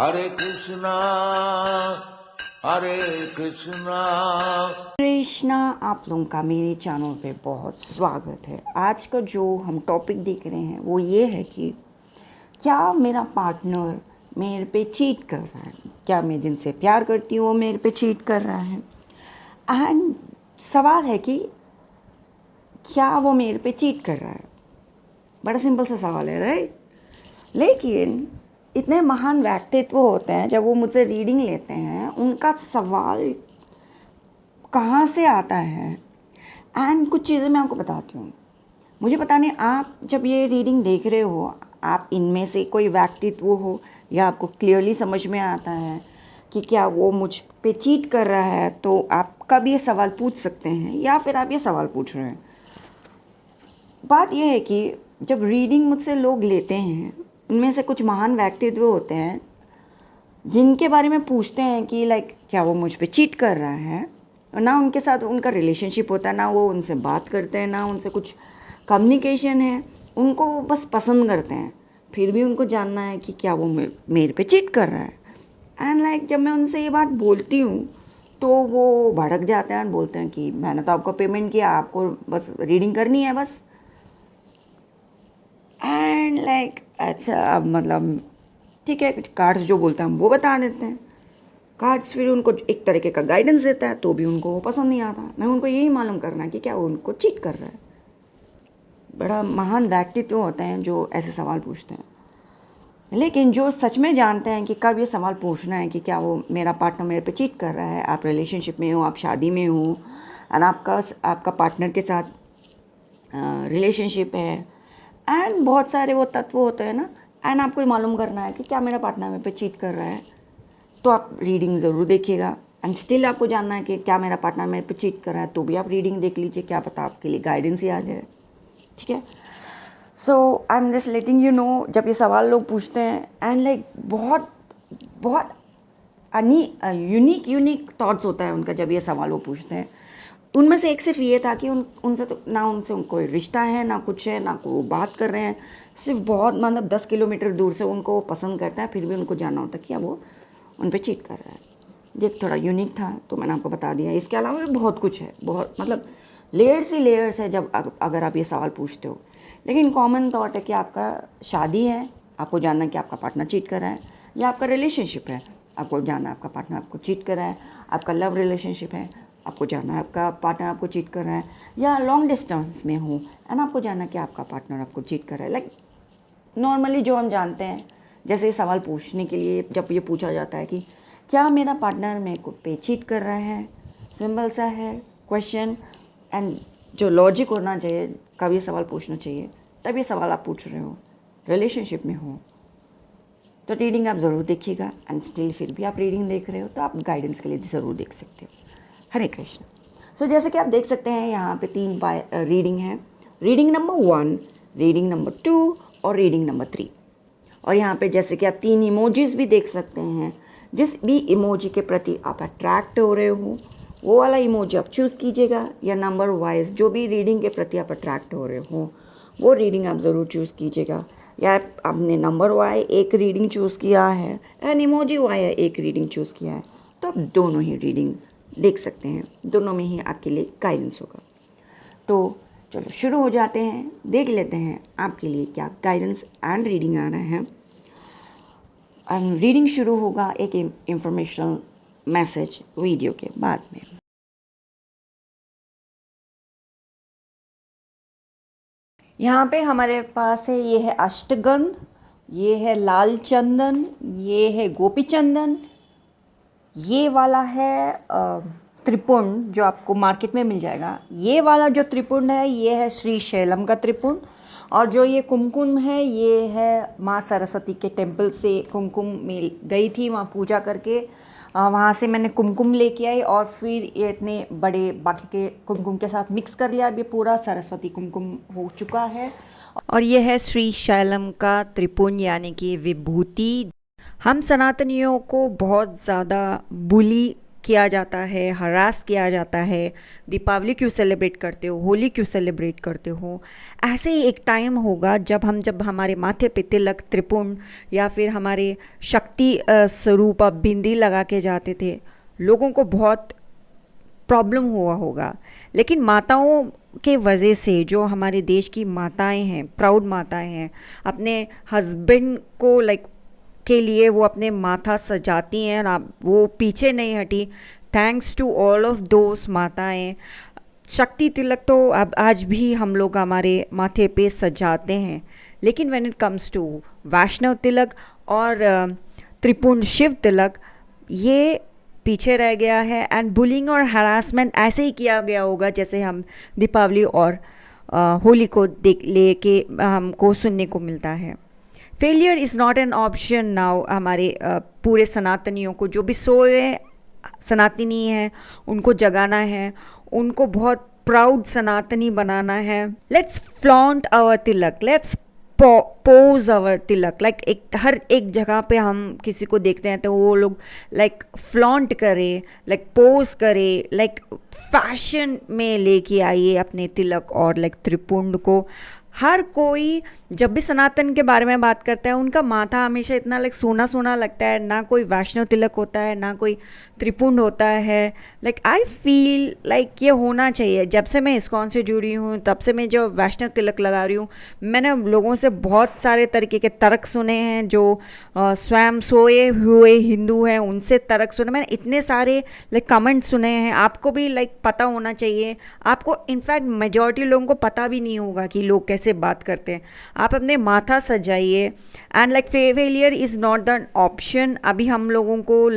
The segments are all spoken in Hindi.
हरे कृष्णा हरे कृष्णा। कृष्णा, आप लोगों का मेरे चैनल पे बहुत स्वागत है। आज का जो हम टॉपिक देख रहे हैं वो ये है कि क्या मेरा पार्टनर मेरे पे चीट कर रहा है, क्या मैं जिनसे प्यार करती हूँ वो मेरे पे चीट कर रहा है। एंड सवाल है कि क्या वो मेरे पे चीट कर रहा है। बड़ा सिंपल सा सवाल है, राइट? लेकिन इतने महान व्यक्तित्व होते हैं, जब वो मुझसे रीडिंग लेते हैं उनका सवाल कहाँ से आता है। एंड कुछ चीज़ें मैं आपको बताती हूँ। मुझे पता नहीं आप जब ये रीडिंग देख रहे हो आप इनमें से कोई व्यक्तित्व हो या आपको क्लियरली समझ में आता है कि क्या वो मुझ पे चीट कर रहा है, तो आप कब ये सवाल पूछ सकते हैं या फिर आप ये सवाल पूछ रहे हैं। बात यह है कि जब रीडिंग मुझसे लोग लेते हैं उनमें से कुछ महान व्यक्तित्व होते हैं जिनके बारे में पूछते हैं कि लाइक क्या वो मुझ पे चीट कर रहा है। ना उनके साथ उनका रिलेशनशिप होता है, ना वो उनसे बात करते हैं, ना उनसे कुछ कम्युनिकेशन है। उनको वो बस पसंद करते हैं, फिर भी उनको जानना है कि क्या वो मेरे पे चीट कर रहा है। एंड लाइक जब मैं उनसे ये बात बोलती हूँ तो वो भड़क जाते हैं और बोलते हैं कि मैंने तो आपको पेमेंट किया, आपको बस रीडिंग करनी है बस। एंड लाइक अच्छा, अब मतलब ठीक है, कार्ड्स जो बोलते हैं हम वो बता देते हैं। कार्ड्स फिर उनको एक तरीके का गाइडेंस देता है तो भी उनको वो पसंद नहीं आता। मैं उनको यही मालूम करना है कि क्या वो उनको चीट कर रहा है। बड़ा महान व्यक्तित्व होते हैं जो ऐसे सवाल पूछते हैं। लेकिन जो सच में जानते हैं कि कब ये सवाल पूछना है कि क्या वो मेरा पार्टनर मेरे पे चीट कर रहा है, आप रिलेशनशिप में हो, आप शादी में हो और आपका पार्टनर के साथ रिलेशनशिप है एंड बहुत सारे वो तत्व होते हैं ना। एंड आपको मालूम करना है कि क्या मेरा पार्टनर मेरे पे चीट कर रहा है, तो आप रीडिंग ज़रूर देखिएगा। एंड स्टिल आपको जानना है कि क्या मेरा पार्टनर मेरे पे चीट कर रहा है, तो भी आप रीडिंग देख लीजिए, क्या पता आपके लिए गाइडेंस ही आ जाए। ठीक है, so I am just letting you know, जब ये सवाल लोग पूछते हैं एंड लाइक बहुत बहुत यूनिक थॉट्स होता है उनका जब ये सवाल वो पूछते हैं। उनमें से एक सिर्फ ये था कि उनसे तो ना उनसे कोई रिश्ता है, ना कुछ है, ना को बात कर रहे हैं। सिर्फ बहुत मतलब 10 किलोमीटर दूर से उनको वो पसंद करता है, फिर भी उनको जानना होता है कि वो उन पे चीट कर रहा है। ये थोड़ा यूनिक था तो मैंने आपको बता दिया। इसके अलावा भी बहुत कुछ है, बहुत मतलब लेयर्स ही लेयर्स है जब अगर आप ये सवाल पूछते हो। लेकिन कॉमन थॉट है कि आपका शादी है, आपको जानना है कि आपका पार्टनर चीट कर रहा है, या आपका रिलेशनशिप है, आपको जानना है आपका पार्टनर आपको चीट कर रहा है। आपका लव रिलेशनशिप है, आपको जानना है आपका पार्टनर आपको चीट कर रहा है, या लॉन्ग डिस्टेंस में हो एंड आपको जानना है कि आपका पार्टनर आपको चीट कर रहा है। लाइक नॉर्मली जो हम जानते हैं, जैसे ये सवाल पूछने के लिए जब ये पूछा जाता है कि क्या मेरा पार्टनर मेरे को पे चीट कर रहा है, सिंपल सा है क्वेश्चन। एंड जो लॉजिक होना चाहिए, कब ये सवाल पूछना चाहिए, तब ये सवाल आप पूछ रहे हो, रिलेशनशिप में हो तो रीडिंग आप ज़रूर देखिएगा। एंड स्टिल फिर भी आप रीडिंग देख रहे हो तो आप गाइडेंस के लिए ज़रूर देख सकते हो। हरे कृष्ण। सो जैसे कि आप देख सकते हैं यहाँ पे 3 रीडिंग है। रीडिंग नंबर 1, रीडिंग नंबर 2 और रीडिंग नंबर 3। और यहाँ पे जैसे कि आप 3 इमोजीज भी देख सकते हैं। जिस भी इमोजी के प्रति आप अट्रैक्ट हो रहे हो वो वाला इमोजी आप चूज़ कीजिएगा, या नंबर वाइज जो भी रीडिंग के प्रति आप अट्रैक्ट हो रहे हो वो रीडिंग आप ज़रूर चूज़ कीजिएगा। या आपने नंबर वाई एक रीडिंग चूज़ किया है एंड इमोजी वाई एक रीडिंग चूज़ किया है, तो आप दोनों ही रीडिंग देख सकते हैं, दोनों में ही आपके लिए गाइडेंस होगा। तो चलो शुरू हो जाते हैं, देख लेते हैं आपके लिए क्या गाइडेंस एंड रीडिंग आ रहा है। रीडिंग शुरू होगा एक इंफॉर्मेशनल मैसेज वीडियो के बाद में। यहाँ पे हमारे पास है, ये है अष्टगंध, ये है लाल चंदन, ये है गोपी चंदन, ये वाला है त्रिपुंड जो आपको मार्केट में मिल जाएगा। ये वाला जो त्रिपुंड है ये है श्री शैलम का त्रिपुंड। और जो ये कुमकुम है ये है माँ सरस्वती के टेम्पल से कुमकुम मिल गई थी, वहाँ पूजा करके वहाँ से मैंने कुमकुम लेके आई और फिर ये इतने बड़े बाकी के कुमकुम के साथ मिक्स कर लिया। अब ये पूरा सरस्वती कुमकुम हो चुका है। और ये है श्री शैलम का त्रिपुंड यानी कि विभूति। हम सनातनियों को बहुत ज़्यादा बुली किया जाता है, हरास किया जाता है, दीपावली क्यों सेलिब्रेट करते हो, होली क्यों सेलिब्रेट करते हो। ऐसे ही एक टाइम होगा जब हमारे माथे पे तिलक, त्रिपुंड या फिर हमारे शक्ति स्वरूप बिंदी लगा के जाते थे, लोगों को बहुत प्रॉब्लम हुआ होगा। लेकिन माताओं के वजह से, जो हमारे देश की माताएं हैं, प्राउड माताएं हैं, अपने हस्बैंड को के लिए वो अपने माथा सजाती हैं और वो पीछे नहीं हटी। Thanks to all of those माताएं। शक्ति तिलक तो अब आज भी हम लोग हमारे माथे पे सजाते हैं, लेकिन व्हेन इट कम्स टू वैष्णव तिलक और त्रिपुंड शिव तिलक, ये पीछे रह गया है। एंड बुलिंग और हरासमेंट ऐसे ही किया गया होगा जैसे हम दीपावली और होली को देख लेके हमको सुनने को मिलता है। Failure is not an option now. हमारे पूरे सनातनियों को, जो भी सोए सनातनी हैं, उनको जगाना है, उनको बहुत प्राउड सनातनी बनाना है। Let's flaunt our tilak, let's pose our tilak. एक हर एक जगह पे हम किसी को देखते हैं तो वो लोग फ्लॉन्ट करे, पोज करे, फैशन में लेके आइए अपने तिलक और त्रिपुंड को। हर कोई जब भी सनातन के बारे में बात करता है, उनका माथा हमेशा इतना सोना सोना लगता है। ना कोई वैष्णव तिलक होता है, ना कोई त्रिपुंड होता है। आई फील ये होना चाहिए। जब से मैं इस्कॉन से जुड़ी हूँ, तब से मैं जो वैष्णव तिलक लगा रही हूँ, मैंने लोगों से बहुत सारे तरीके के तर्क सुने हैं। जो स्वयं सोए हुए हिंदू हैं, उनसे तर्क सुने मैंने। इतने सारे कमेंट सुने हैं। आपको भी पता होना चाहिए। आपको इनफैक्ट मेजॉरिटी लोगों को पता भी नहीं होगा कि लोग कैसे बात करते हैं। आप अपने माथा सजाइए। And failure is not the option. अभी हम लोगों को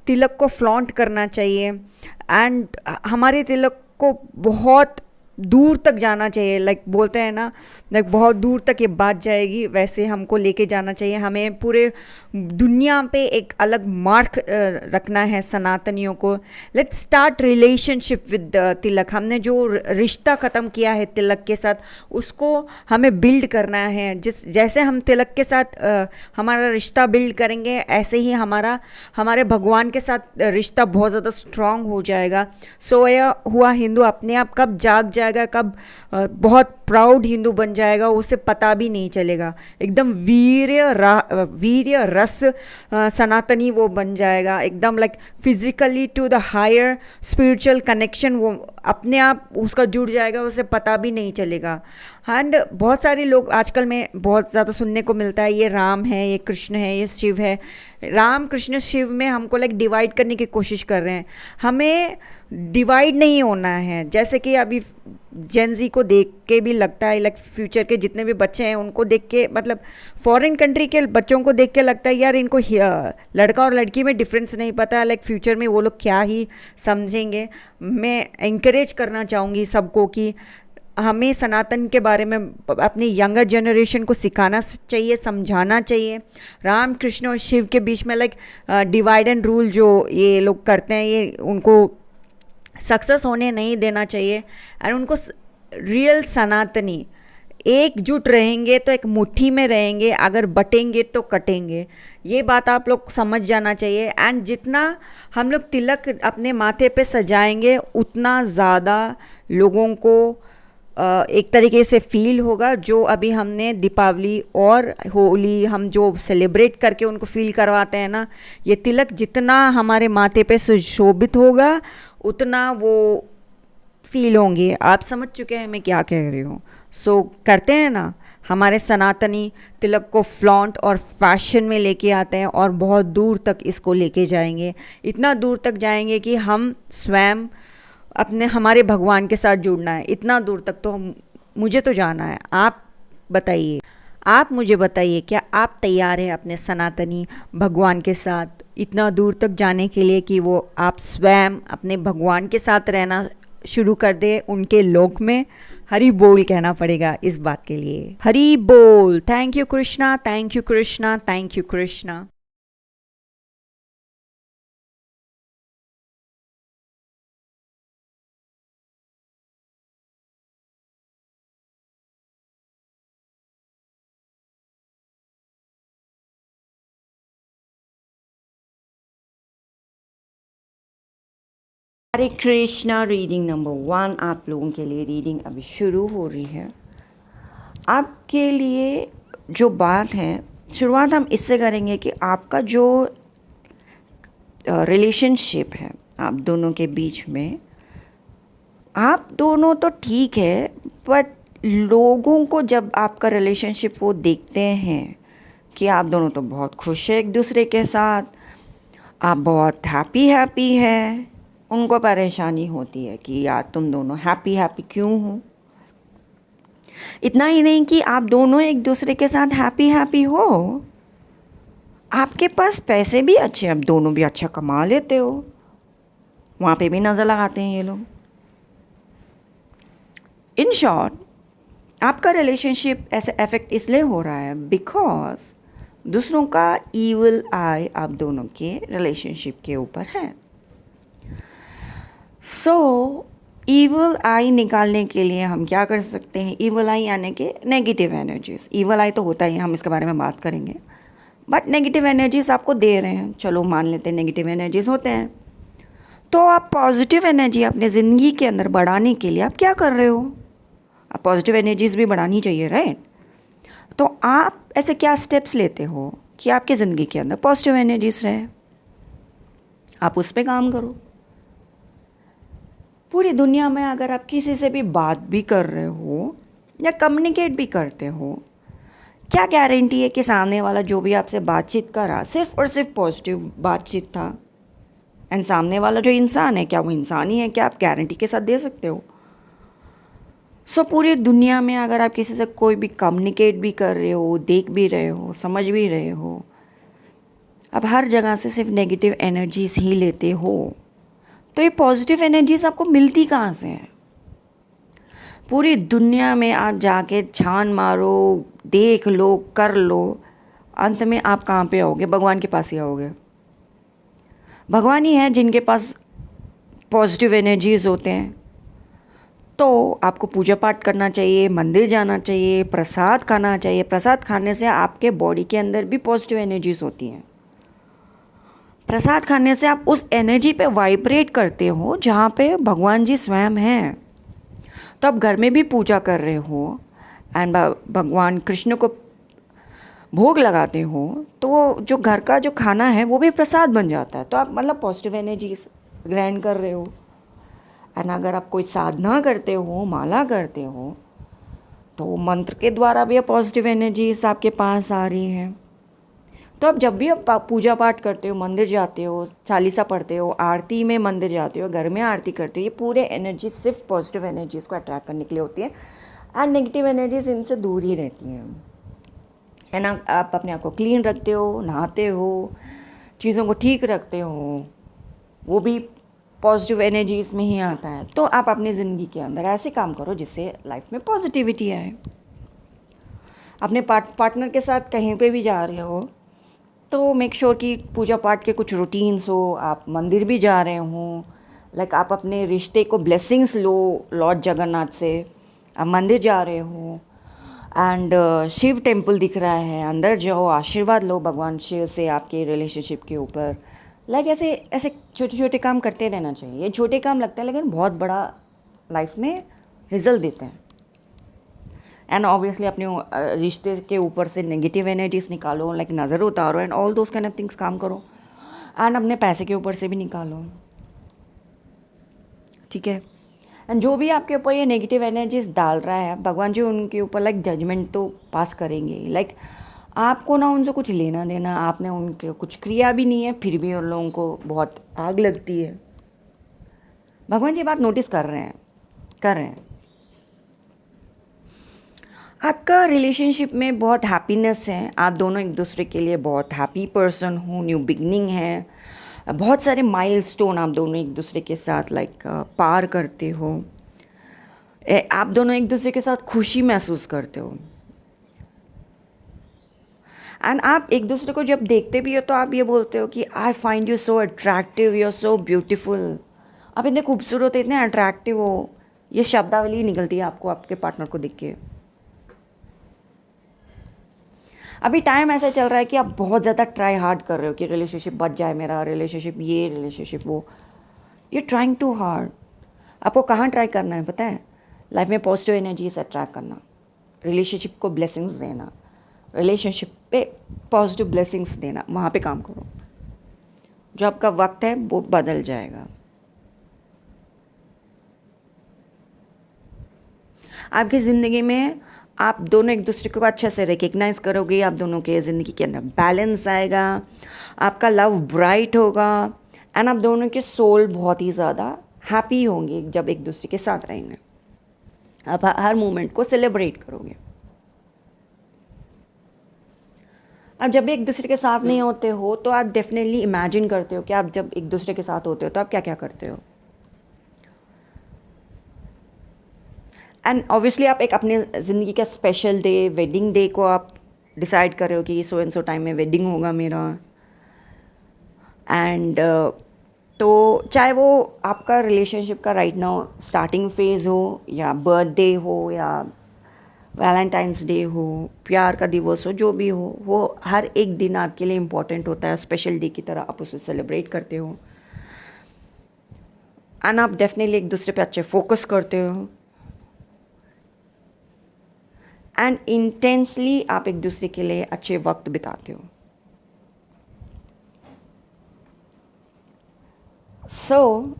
तिलक को फ्लॉन्ट करना चाहिए। एंड हमारे तिलक को बहुत दूर तक जाना चाहिए। बोलते हैं ना, बहुत दूर तक ये बात जाएगी, वैसे हमको लेके जाना चाहिए। हमें पूरे दुनिया पे एक अलग मार्क रखना है सनातनियों को। लेट्स स्टार्ट रिलेशनशिप विद तिलक। हमने जो रिश्ता ख़त्म किया है तिलक के साथ, उसको हमें बिल्ड करना है। जैसे हम तिलक के साथ हमारा रिश्ता बिल्ड करेंगे, ऐसे ही हमारे भगवान के साथ रिश्ता बहुत ज़्यादा स्ट्रांग हो जाएगा। सोया हुआ हिंदू अपने आप कब जाग जाएगा, कब बहुत प्राउड हिंदू बन जाएगा, उसे पता भी नहीं चलेगा। एकदम वीर्य रस सनातनी वो बन जाएगा। एकदम physically to the higher spiritual connection वो अपने आप उसका जुड़ जाएगा, उसे पता भी नहीं चलेगा। एंड बहुत सारे लोग आजकल में बहुत ज़्यादा सुनने को मिलता है, ये राम है, ये कृष्ण है, ये शिव है। राम कृष्ण शिव में हमको डिवाइड करने की कोशिश कर रहे हैं। हमें डिवाइड नहीं होना है। जैसे कि अभी जेनजी को देख के भी लगता है, फ्यूचर के जितने भी बच्चे हैं उनको देख के, फॉरेन कंट्री के बच्चों को देख के लगता है यार इनको लड़का और लड़की में डिफरेंस नहीं पता है। फ्यूचर में वो लोग क्या ही समझेंगे। मैं एंकरेज करना चाहूँगी सबको कि हमें सनातन के बारे में अपनी यंगर जनरेशन को सिखाना चाहिए, समझाना चाहिए। राम कृष्ण और शिव के बीच में डिवाइड एंड रूल जो ये लोग करते हैं, ये उनको सक्सेस होने नहीं देना चाहिए। एंड उनको रियल सनातनी एकजुट रहेंगे तो एक मुट्ठी में रहेंगे, अगर बटेंगे तो कटेंगे। ये बात आप लोग समझ जाना चाहिए। एंड जितना हम लोग तिलक अपने माथे पे सजाएंगे, उतना ज़्यादा लोगों को एक तरीके से फील होगा। जो अभी हमने दीपावली और होली हम जो सेलिब्रेट करके उनको फील करवाते हैं ना, ये तिलक जितना हमारे माथे पे सुशोभित होगा, उतना वो फील होंगे। आप समझ चुके हैं मैं क्या कह रही हूँ। सो करते हैं ना, हमारे सनातनी तिलक को फ्लॉन्ट और फैशन में लेके आते हैं और बहुत दूर तक इसको लेके जाएंगे। इतना दूर तक जाएंगे कि हम स्वयं हमारे भगवान के साथ जुड़ना है। इतना दूर तक तो मुझे तो जाना है। आप बताइए, आप मुझे बताइए, क्या आप तैयार हैं अपने सनातनी भगवान के साथ इतना दूर तक जाने के लिए कि वो आप स्वयं अपने भगवान के साथ रहना शुरू कर दे, उनके लोक में। हरि बोल कहना पड़ेगा इस बात के लिए। हरि बोल। Thank you Krishna, thank you Krishna, thank you Krishna. Hare Krishna. Reading number 1 आप लोगों के लिए रीडिंग अभी शुरू हो रही है। आपके लिए जो बात है, शुरुआत हम इससे करेंगे कि आपका जो रिलेशनशिप है आप दोनों के बीच में, आप दोनों तो ठीक है, बट लोगों को जब आपका रिलेशनशिप वो देखते हैं कि आप दोनों तो बहुत खुश है एक दूसरे के साथ, आप बहुत हैप्पी है, उनको परेशानी होती है कि यार तुम दोनों हैप्पी क्यों हो। इतना ही नहीं कि आप दोनों एक दूसरे के साथ हैप्पी हो, आपके पास पैसे भी अच्छे, आप दोनों भी अच्छा कमा लेते हो, वहाँ पे भी नज़र लगाते हैं ये लोग। इन शॉर्ट, आपका रिलेशनशिप ऐसे अफेक्ट इसलिए हो रहा है बिकॉज दूसरों का ईविल आई आप दोनों के रिलेशनशिप के ऊपर है। सो ईविल आई निकालने के लिए हम क्या कर सकते हैं? ईविल आई यानी कि नेगेटिव एनर्जीज। ईविल आई तो होता ही है, हम इसके बारे में बात करेंगे, बट नेगेटिव एनर्जीज आपको दे रहे हैं, चलो मान लेते हैं नेगेटिव एनर्जीज होते हैं। तो आप पॉजिटिव एनर्जी अपने ज़िंदगी के अंदर बढ़ाने के लिए आप क्या कर रहे हो? आप पॉजिटिव एनर्जीज भी बढ़ानी चाहिए, राइट? तो आप ऐसे क्या स्टेप्स लेते हो कि आपके ज़िंदगी के अंदर पॉजिटिव एनर्जीज रहे? आप उस पर काम करो। पूरी दुनिया में अगर आप किसी से भी बात भी कर रहे हो या कम्युनिकेट भी करते हो, क्या गारंटी है कि सामने वाला जो भी आपसे बातचीत कर रहा सिर्फ और सिर्फ पॉजिटिव बातचीत था? एंड सामने वाला जो इंसान है, क्या वो इंसान ही है? क्या आप गारंटी के साथ दे सकते हो? सो पूरी दुनिया में अगर आप किसी से कोई भी कम्युनिकेट भी कर रहे हो, देख भी रहे हो, समझ भी रहे हो, आप हर जगह से सिर्फ नेगेटिव एनर्जीज ही लेते हो, तो ये पॉजिटिव एनर्जीज आपको मिलती कहाँ से है? पूरी दुनिया में आप जाके छान मारो, देख लो, कर लो, अंत में आप कहाँ पे आओगे? भगवान के पास ही आओगे। भगवान ही है जिनके पास पॉजिटिव एनर्जीज होते हैं। तो आपको पूजा पाठ करना चाहिए, मंदिर जाना चाहिए, प्रसाद खाना चाहिए। प्रसाद खाने से आपके बॉडी के अंदर भी पॉजिटिव एनर्जीज होती हैं। प्रसाद खाने से आप उस एनर्जी पे वाइब्रेट करते हो जहाँ पे भगवान जी स्वयं हैं। तो आप घर में भी पूजा कर रहे हो एंड भगवान कृष्ण को भोग लगाते हो, तो वो जो घर का जो खाना है वो भी प्रसाद बन जाता है। तो आप मतलब पॉजिटिव एनर्जीज ग्रहण कर रहे हो। एंड अगर आप कोई साधना करते हो, माला करते हो, तो मंत्र के द्वारा भी पॉजिटिव एनर्जीज आपके पास आ रही हैं। तो अब जब भी आप पूजा पाठ करते हो, मंदिर जाते हो, चालीसा पढ़ते हो, आरती में मंदिर जाते हो, घर में आरती करते हो, ये पूरे एनर्जी सिर्फ पॉजिटिव एनर्जीज़ को अट्रैक्ट करने के लिए होती है एंड नेगेटिव एनर्जीज इनसे दूर ही रहती हैं। है ना? आप अपने आप को क्लीन रखते हो, नहाते हो, चीज़ों को ठीक रखते हो, वो भी पॉजिटिव एनर्जीज़ में ही आता है। तो आप अपनी ज़िंदगी के अंदर ऐसे काम करो जिससे लाइफ में पॉजिटिविटी आए। अपने पार्टनर के साथ कहीं पे भी जा रहे हो तो मेक श्योर कि पूजा पाठ के कुछ रूटीन्स हो, आप मंदिर भी जा रहे हो, लाइक आप अपने रिश्ते को ब्लेसिंग्स लो लॉर्ड जगन्नाथ से, आप मंदिर जा रहे हो एंड शिव टेम्पल दिख रहा है, अंदर जाओ, आशीर्वाद लो भगवान शिव से आपके रिलेशनशिप के ऊपर। लाइक ऐसे ऐसे छोटे छोटे काम करते रहना चाहिए। ये छोटे काम लगते हैं लेकिन बहुत बड़ा लाइफ में रिजल्ट देते हैं। एंड ऑब्वियसली अपने रिश्ते के ऊपर से नेगेटिव एनर्जीज निकालो, लाइक नज़र उतारो and all those kind of things काम करो। एंड अपने पैसे के ऊपर से भी निकालो, ठीक है? एंड जो भी आपके ऊपर ये नेगेटिव एनर्जीज डाल रहा है, भगवान जी उनके ऊपर लाइक जजमेंट तो पास करेंगे। लाइक आपको ना उनसे कुछ लेना देना, आपने उनके कुछ क्रिया भी नहीं है, फिर भी उन लोगों को बहुत आग लगती है। भगवान जी बात नोटिस कर रहे हैं। आपका रिलेशनशिप में बहुत हैप्पीनेस है, आप दोनों एक दूसरे के लिए बहुत हैप्पी पर्सन हो, न्यू बिगनिंग है, बहुत सारे माइलस्टोन आप दोनों एक दूसरे के साथ लाइक पार करते हो, आप दोनों एक दूसरे के साथ खुशी महसूस करते हो। एंड आप एक दूसरे को जब देखते भी हो तो आप ये बोलते हो कि I find you so attractive, you are so beautiful, आप इतने खूबसूरत हो, इतने अट्रैक्टिव हो। ये शब्दावली निकलती है आपको आपके पार्टनर को देख के। अभी टाइम ऐसा चल रहा है कि आप बहुत ज़्यादा ट्राई हार्ड कर रहे हो कि रिलेशनशिप बच जाए मेरा, रिलेशनशिप ये, रिलेशनशिप वो। You trying too hard. आपको कहाँ ट्राई करना है पता है? लाइफ में पॉजिटिव एनर्जी से अट्रैक्ट करना, रिलेशनशिप को ब्लेसिंग्स देना, रिलेशनशिप पे पॉजिटिव ब्लेसिंग्स देना, वहाँ पे काम करो। जो आपका वक्त है वो बदल जाएगा। आपकी ज़िंदगी में आप दोनों एक दूसरे को अच्छे से रिकग्नाइज करोगे, आप दोनों के ज़िंदगी के अंदर बैलेंस आएगा, आपका लव ब्राइट होगा, एंड आप दोनों के सोल बहुत ही ज़्यादा हैप्पी होंगे जब एक दूसरे के साथ रहेंगे। आप हर मोमेंट को सेलिब्रेट करोगे। अब जब भी एक दूसरे के साथ नहीं होते हो तो आप डेफिनेटली इमेजिन करते हो कि आप जब एक दूसरे के साथ होते हो तो आप क्या क्या करते हो। एंड ऑब्वियसली आप एक अपने ज़िंदगी का स्पेशल डे, वेडिंग डे को आप डिसाइड कर रहे हो कि सो एंड सो टाइम में वेडिंग होगा मेरा। एंड तो चाहे वो आपका रिलेशनशिप का राइट नाउ स्टार्टिंग फेज़ हो, या बर्थडे हो, या वैलेंटाइंस डे हो, प्यार का दिवस हो, जो भी हो, वो हर एक दिन आपके लिए इम्पॉर्टेंट होता है, स्पेशल डे की तरह आप उसे सेलिब्रेट करते हो। एंड आप डेफिनेटली एक दूसरे पे अच्छे फोकस करते हो, एंड इंटेंसली आप एक दूसरे के लिए अच्छे वक्त बिताते हो। सो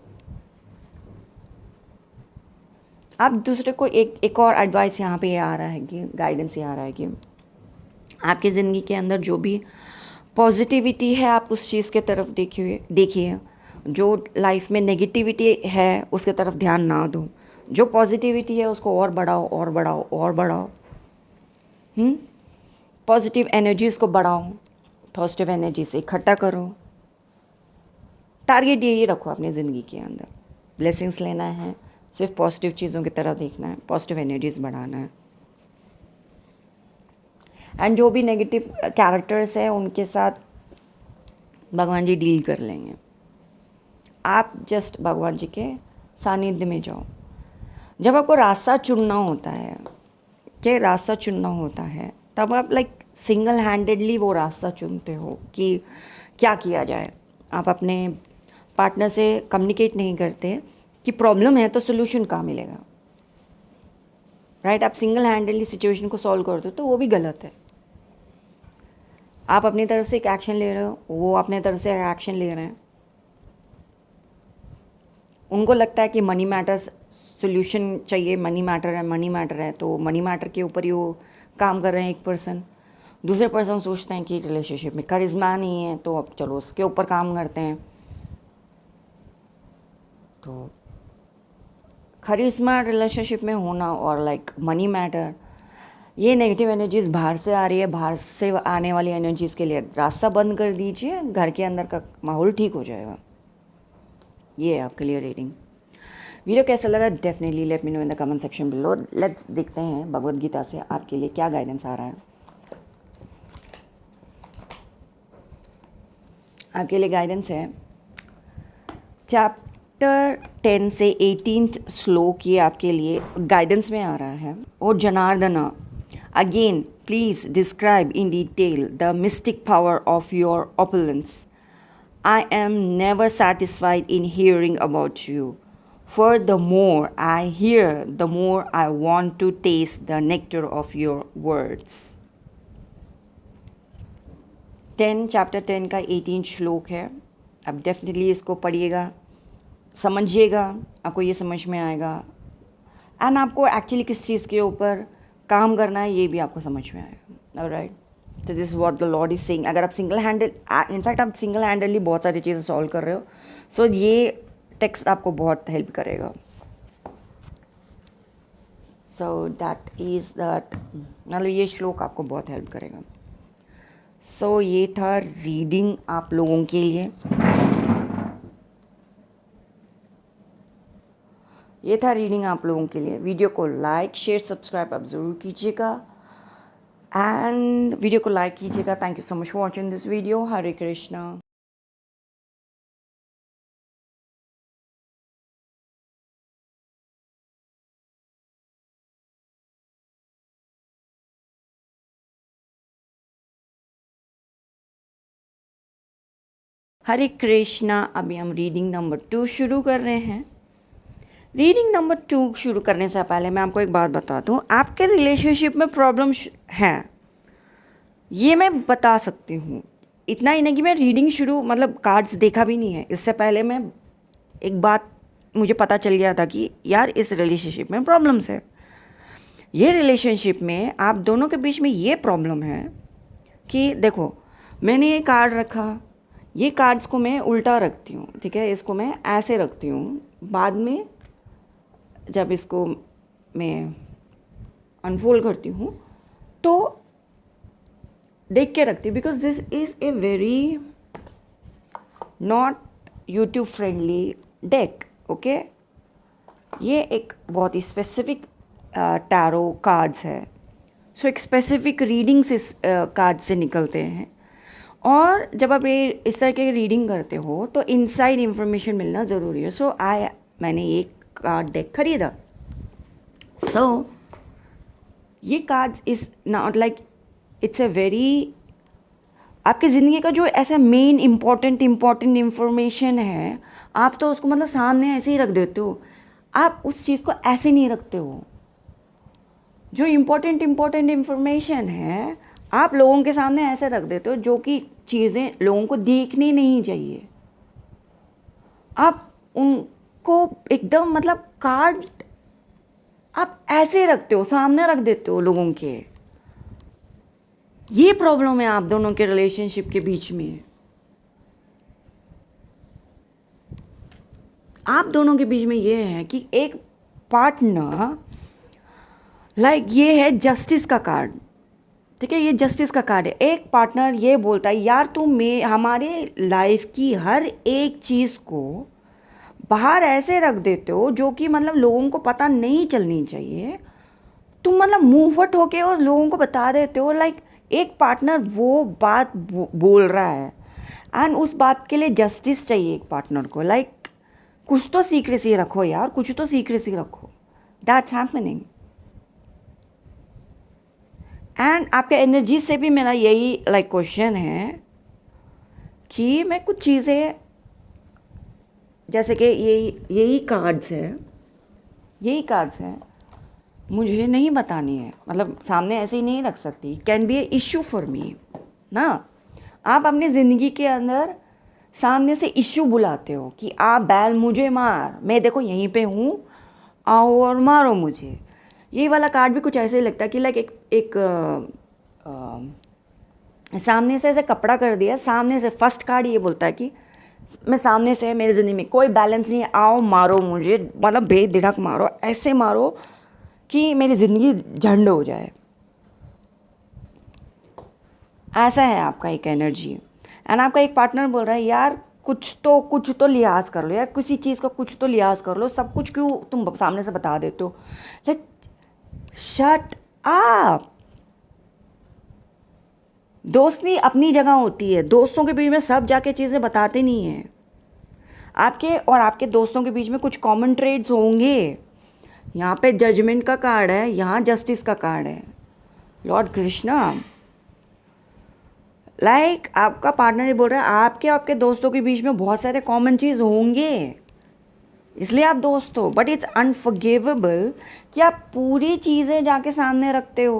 आप दूसरे को एक और एडवाइस यहाँ पे ये आ रहा है कि गाइडेंस ये आ रहा है कि आपकी ज़िंदगी के अंदर जो भी पॉजिटिविटी है आप उस चीज़ के तरफ देखिए। जो लाइफ में नेगेटिविटी है उसके तरफ ध्यान ना दो। जो पॉजिटिविटी है उसको और बढ़ाओ और बढ़ाओ और बढ़ाओ। पॉजिटिव एनर्जीज़ को बढ़ाओ, पॉजिटिव एनर्जी से इकट्ठा करो। टारगेट यही रखो अपनी ज़िंदगी के अंदर, ब्लेसिंग्स लेना है, सिर्फ पॉजिटिव चीज़ों की तरफ देखना है, पॉजिटिव एनर्जीज बढ़ाना है। एंड जो भी नेगेटिव कैरेक्टर्स हैं उनके साथ भगवान जी डील कर लेंगे। आप जस्ट भगवान जी के सानिध्य में जाओ। जब आपको रास्ता चुनना होता है, तब आप सिंगल हैंडेडली वो रास्ता चुनते हो कि क्या किया जाए। आप अपने पार्टनर से कम्युनिकेट नहीं करते कि प्रॉब्लम है तो सोल्यूशन कहाँ मिलेगा, राइट? आप सिंगल हैंडेडली सिचुएशन को सॉल्व करते हो तो वो भी गलत है। आप अपनी तरफ से एक एक्शन ले रहे हो, वो अपने तरफ से एक एक्शन ले रहे हैं। उनको लगता है कि मनी मैटर्स, सोल्यूशन चाहिए, मनी मैटर है, तो मनी मैटर के ऊपर ही वो काम कर रहे हैं एक पर्सन। दूसरे पर्सन सोचते हैं कि रिलेशनशिप में करिश्मा नहीं है तो अब चलो उसके ऊपर काम करते हैं। तो करिश्मा रिलेशनशिप में होना और मनी मैटर, ये नेगेटिव एनर्जीज़ बाहर से आ रही है। बाहर से आने वाली एनर्जीज़ के लिए रास्ता बंद कर दीजिए, घर के अंदर का माहौल ठीक हो जाएगा। ये है आपके लिए रीडिंग। वीडियो कैसा लगा definitely let me know in the comment section below. Let's देखते हैं भगवद गीता से आपके लिए क्या गाइडेंस आ रहा है। आपके लिए गाइडेंस है चैप्टर 10 से 18th श्लोक, ये आपके लिए गाइडेंस में आ रहा है। Oh Janardana, again please describe in detail the mystic power of your opulence. I am never satisfied in hearing about you. For the more I hear, the more I want to taste the nectar of your words. 10 chapter 10 का 18 श्लोक है। अब डेफिनेटली इसको पढ़िएगा, समझिएगा, आपको ये समझ में आएगा। एंड आपको एक्चुअली किस चीज़ के ऊपर काम करना है ये भी आपको समझ में आएगा। ऑलराइट, तो this is what the Lord is saying. अगर आप सिंगल हैंडल, इनफैक्ट आप सिंगल हैंडली बहुत सारी चीज़ें सॉल्व कर रहे हो, सो ये टेक्स्ट आपको बहुत हेल्प करेगा। सो दैट इज़ दैट, मतलब ये श्लोक आपको बहुत हेल्प करेगा। सो ये था रीडिंग आप लोगों के लिए। वीडियो को लाइक शेयर सब्सक्राइब आप ज़रूर कीजिएगा, एंड वीडियो को लाइक कीजिएगा। Thank you so much for watching this video. Hare Krishna. Hare Krishna. अभी हम रीडिंग नंबर 2 शुरू कर रहे हैं। रीडिंग नंबर 2 शुरू करने से पहले मैं आपको एक बात बता दूँ, आपके रिलेशनशिप में प्रॉब्लम है, ये मैं बता सकती हूँ। इतना ही नहीं कि मैं रीडिंग शुरू मतलब कार्ड्स देखा भी नहीं है, इससे पहले मैं एक बात मुझे पता चल गया था कि यार इस रिलेशनशिप में प्रॉब्लम्स है। ये रिलेशनशिप में आप दोनों के बीच में ये प्रॉब्लम है कि देखो, मैंने ये कार्ड रखा, ये कार्ड्स को मैं उल्टा रखती हूँ, ठीक है, इसको मैं ऐसे रखती हूँ, बाद में जब इसको मैं अनफोल्ड करती हूँ तो देख के रखती हूँ, because this is a very not YouTube friendly deck, okay. ये एक बहुत ही स्पेसिफिक टैरो कार्ड्स है, सो एक स्पेसिफिक रीडिंग्स इस कार्ड से निकलते हैं। और जब आप ये इस तरह की रीडिंग करते हो तो इनसाइड इंफॉर्मेशन मिलना ज़रूरी है। सो मैंने एक कार्ड डेक खरीदा। सो ये card is not like it's a very, आपकी ज़िंदगी का जो ऐसा मेन इम्पॉर्टेंट इंफॉर्मेशन है, आप तो उसको मतलब सामने ऐसे ही रख देते हो, आप उस चीज़ को ऐसे नहीं रखते हो। जो इम्पोर्टेंट इंफॉर्मेशन है आप लोगों के सामने ऐसे रख देते हो, जो कि चीज़ें लोगों को देखनी नहीं चाहिए। आप उनको एकदम मतलब कार्ड आप ऐसे रखते हो, सामने रख देते हो लोगों के। ये प्रॉब्लम है आप दोनों के रिलेशनशिप के बीच में। आप दोनों के बीच में ये है कि एक पार्टनर लाइक ये है जस्टिस का कार्ड, ठीक है, ये जस्टिस का कार्ड है। एक पार्टनर ये बोलता है यार तुम हमारे लाइफ की हर एक चीज़ को बाहर ऐसे रख देते हो जो कि मतलब लोगों को पता नहीं चलनी चाहिए। तुम मतलब मुंहफट होके और लोगों को बता देते हो। लाइक एक पार्टनर वो बात बोल रहा है एंड उस बात के लिए जस्टिस चाहिए एक पार्टनर को। लाइक कुछ तो सीक्रेसी रखो यार, कुछ तो सीक्रेसी रखो। That's happening. एंड आपके एनर्जी से भी मेरा यही लाइक क्वेश्चन है कि मैं कुछ चीज़ें जैसे कि यही कार्ड्स हैं मुझे नहीं बतानी है, मतलब सामने ऐसे ही नहीं रख सकती। Can be A issue for me ना। आप अपनी ज़िंदगी के अंदर सामने से इशू बुलाते हो कि आप बैल मुझे मार, मैं देखो यहीं पे हूँ, आओ और मारो मुझे। ये वाला कार्ड भी कुछ ऐसे ही लगता है कि लाइक एक सामने से ऐसे कपड़ा कर दिया। सामने से फर्स्ट कार्ड ये बोलता है कि मैं सामने से, मेरी ज़िंदगी में कोई बैलेंस नहीं है, आओ मारो मुझे, मतलब बेधड़क मारो, ऐसे मारो कि मेरी ज़िंदगी झंड हो जाए। ऐसा है आपका एक एनर्जी। एंड आपका एक पार्टनर बोल रहा है यार कुछ तो लिहाज कर लो यार, किसी चीज़ का कुछ तो लिहाज कर लो, सब कुछ क्यों तुम सामने से बता देते हो। Like shut up. दोस्ती अपनी जगह होती है, दोस्तों के बीच में सब जाके चीज़ें बताते नहीं हैं। आपके और आपके दोस्तों के बीच में कुछ कॉमन ट्रेड्स होंगे। यहाँ पे जजमेंट का कार्ड है, यहाँ जस्टिस का कार्ड है। लॉर्ड कृष्णा लाइक आपका पार्टनर ये बोल रहा है आपके और आपके दोस्तों के बीच में बहुत सारे कॉमन चीज़ होंगे, इसलिए आप दोस्त हो। बट इट्स अनफॉरगिवेबल कि आप पूरी चीज़ें जाके सामने रखते हो,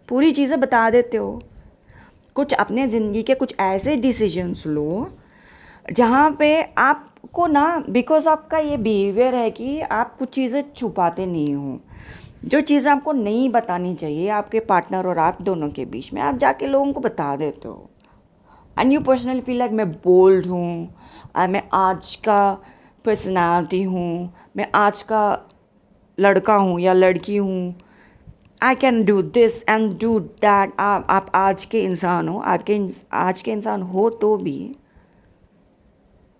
पूरी चीज़ें बता देते हो। कुछ अपने ज़िंदगी के कुछ ऐसे डिसीजंस लो जहाँ पे आपको ना, बिकॉज आपका ये बिहेवियर है कि आप कुछ चीज़ें छुपाते नहीं हो। जो चीज़ें आपको नहीं बतानी चाहिए आपके पार्टनर और आप दोनों के बीच में, आप जाके लोगों को बता देते हो। And you personally feel like मैं बोल्ड हूँ, मैं आज का पर्सनालिटी हूँ, मैं आज का लड़का हूँ या लड़की हूँ, I can do this and do that. आप आज के इंसान हो, आज के इंसान हो तो भी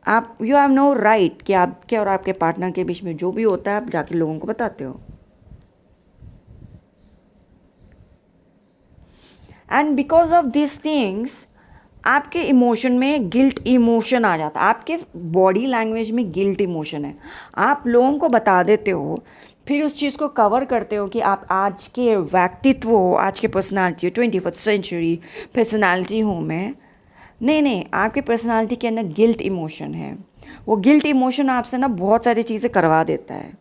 आप यू हैव नो राइट कि आपके और आपके पार्टनर के बीच में जो भी होता है आप जाके लोगों को बताते हो। And because of this things आपके इमोशन में गिल्ट इमोशन आ जाता है। आपके बॉडी लैंग्वेज में गिल्ट इमोशन है, आप लोगों को बता देते हो, फिर उस चीज़ को कवर करते हो कि आप आज के व्यक्तित्व हो, आज के पर्सनालिटी हो, 21st सेंचुरी पर्सनालिटी हूँ मैं। नहीं नहीं, आपकी पर्सनालिटी के अंदर गिल्ट इमोशन है। वो गिल्ट इमोशन आपसे ना बहुत सारी चीज़ें करवा देता है,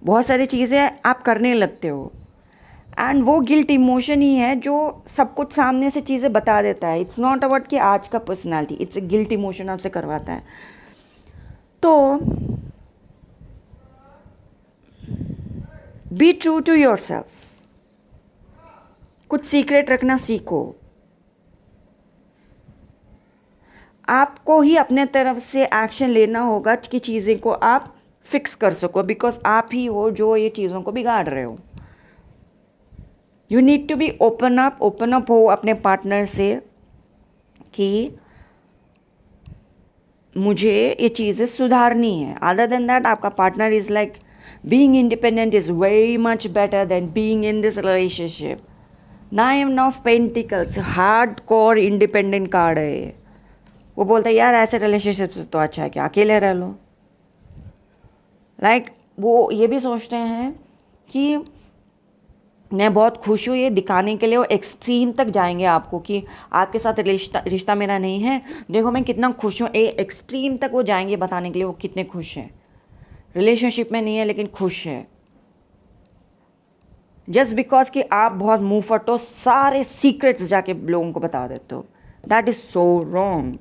बहुत सारी चीज़ें आप करने लगते हो, एंड वो गिल्ट इमोशन ही है जो सब कुछ सामने से चीज़ें बता देता है। इट्स नॉट अबाउट कि आज का personality, it's a guilt emotion आपसे करवाता है। तो be true to yourself, कुछ सीक्रेट रखना सीखो। आपको ही अपने तरफ से एक्शन लेना होगा कि चीज़ें को आप फिक्स कर सको, बिकॉज आप ही हो जो ये चीज़ों को बिगाड़ रहे हो। You need to be open up हो अपने पार्टनर से कि मुझे ये चीज़ें सुधारनी है। अदर देन दैट, आपका partner is like being independent is very much better than being in this relationship. 9 of pentacles hard core independent card है ये। वो बोलता है यार ऐसे रिलेशनशिप से तो अच्छा है कि अकेले रह लो। लाइक वो ये भी सोचते हैं कि मैं बहुत खुश हूँ, ये दिखाने के लिए वो एक्सट्रीम तक जाएंगे आपको कि आपके साथ रिश्ता मेरा नहीं है, देखो मैं कितना खुश हूँ। एक्सट्रीम तक वो जाएंगे बताने के लिए वो कितने खुश हैं। रिलेशनशिप में नहीं है लेकिन खुश है, जस्ट बिकॉज कि आप बहुत मुंह फटो, सारे सीक्रेट्स जाके लोगों को बता देते हो। That is so wrong.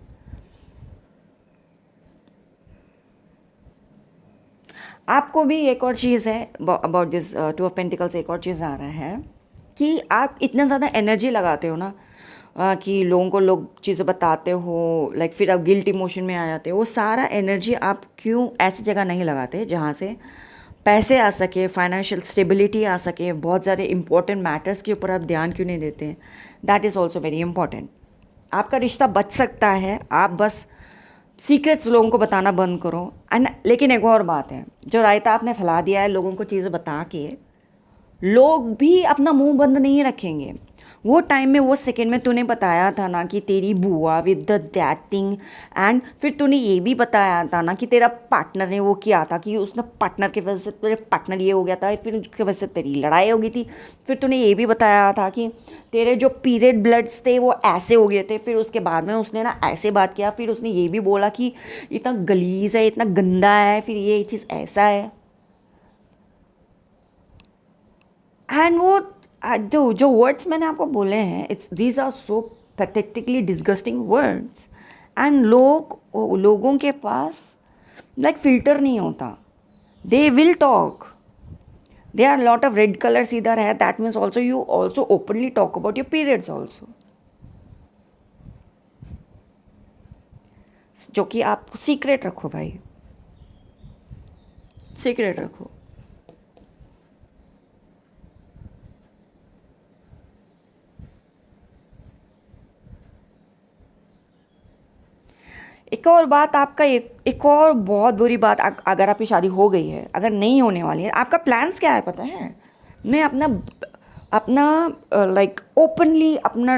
आपको भी एक और चीज़ है अबाउट दिस 2 ऑफ पेंटिकल्स, एक और चीज़ आ रहा है कि आप इतना ज़्यादा एनर्जी लगाते हो ना कि लोगों को लोग चीज़ें बताते हो, लाइक फिर आप गिल्ट इमोशन में आ जाते हो। वो सारा एनर्जी आप क्यों ऐसी जगह नहीं लगाते जहाँ से पैसे आ सके, फाइनेंशियल स्टेबिलिटी आ सके, बहुत सारे इंपॉर्टेंट मैटर्स के ऊपर आप ध्यान क्यों नहीं देते? That is also very important. आपका रिश्ता बच सकता है, आप बस सीक्रेट्स लोगों को बताना बंद करो। एंड लेकिन एक और बात है, जो रायता आपने फैला दिया है लोगों को चीज़ें बता के, लोग भी अपना मुंह बंद नहीं रखेंगे। वो टाइम में, वो सेकंड में तूने बताया था ना कि तेरी बुआ with the that thing, and फिर तूने ये भी बताया था ना कि तेरा पार्टनर ने वो किया था कि उसने पार्टनर की वजह से तेरे पार्टनर ये हो गया था, फिर उसकी वजह से तेरी लड़ाई हो गई थी। फिर तूने ये भी बताया था कि तेरे जो पीरियड ब्लड्स थे वो ऐसे हो गए थे, फिर उसके बाद में उसने ना ऐसे बात किया, फिर उसने ये भी बोला कि इतना गलीज है, इतना गंदा है, फिर ये चीज़ ऐसा है। एंड वो जो वर्ड्स मैंने आपको बोले हैं, it's these are so pathetically disgusting words. And लोगों के पास लाइक फिल्टर नहीं होता, they will talk. there are lot of red colors इधर है, that means also you also openly talk about your periods also, जो कि आप सीक्रेट रखो भाई, सीक्रेट रखो। एक और बात, आपका एक और बहुत बुरी बात, अगर आपकी शादी हो गई है, अगर नहीं होने वाली है, आपका प्लान्स क्या है पता है? मैं अपना लाइक ओपनली अपना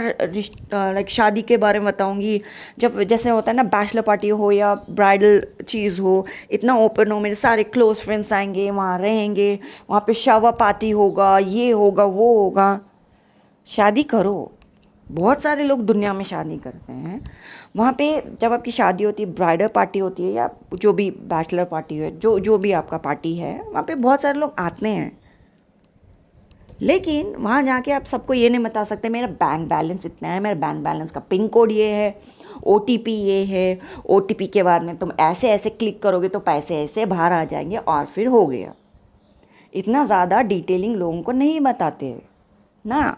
लाइक शादी के बारे में बताऊंगी। जब जैसे होता है ना बैचलर पार्टी हो या ब्राइडल चीज़ हो, इतना ओपन हो, मेरे सारे क्लोज फ्रेंड्स आएंगे, वहाँ रहेंगे, वहाँ पे शावर पार्टी होगा, ये होगा वो होगा। शादी करो, बहुत सारे लोग दुनिया में शादी करते हैं। वहाँ पे जब आपकी शादी होती है, ब्राइडल पार्टी होती है या जो भी बैचलर पार्टी है, जो भी आपका पार्टी है, वहाँ पे बहुत सारे लोग आते हैं। लेकिन वहाँ जाके आप सबको ये नहीं बता सकते मेरा बैंक बैलेंस इतना है, मेरा बैंक बैलेंस का पिन कोड ये है, OTP ये है, OTP के बाद में तुम ऐसे ऐसे क्लिक करोगे तो पैसे ऐसे बाहर आ जाएंगे और फिर हो गया। इतना ज़्यादा डिटेलिंग लोगों को नहीं बताते ना।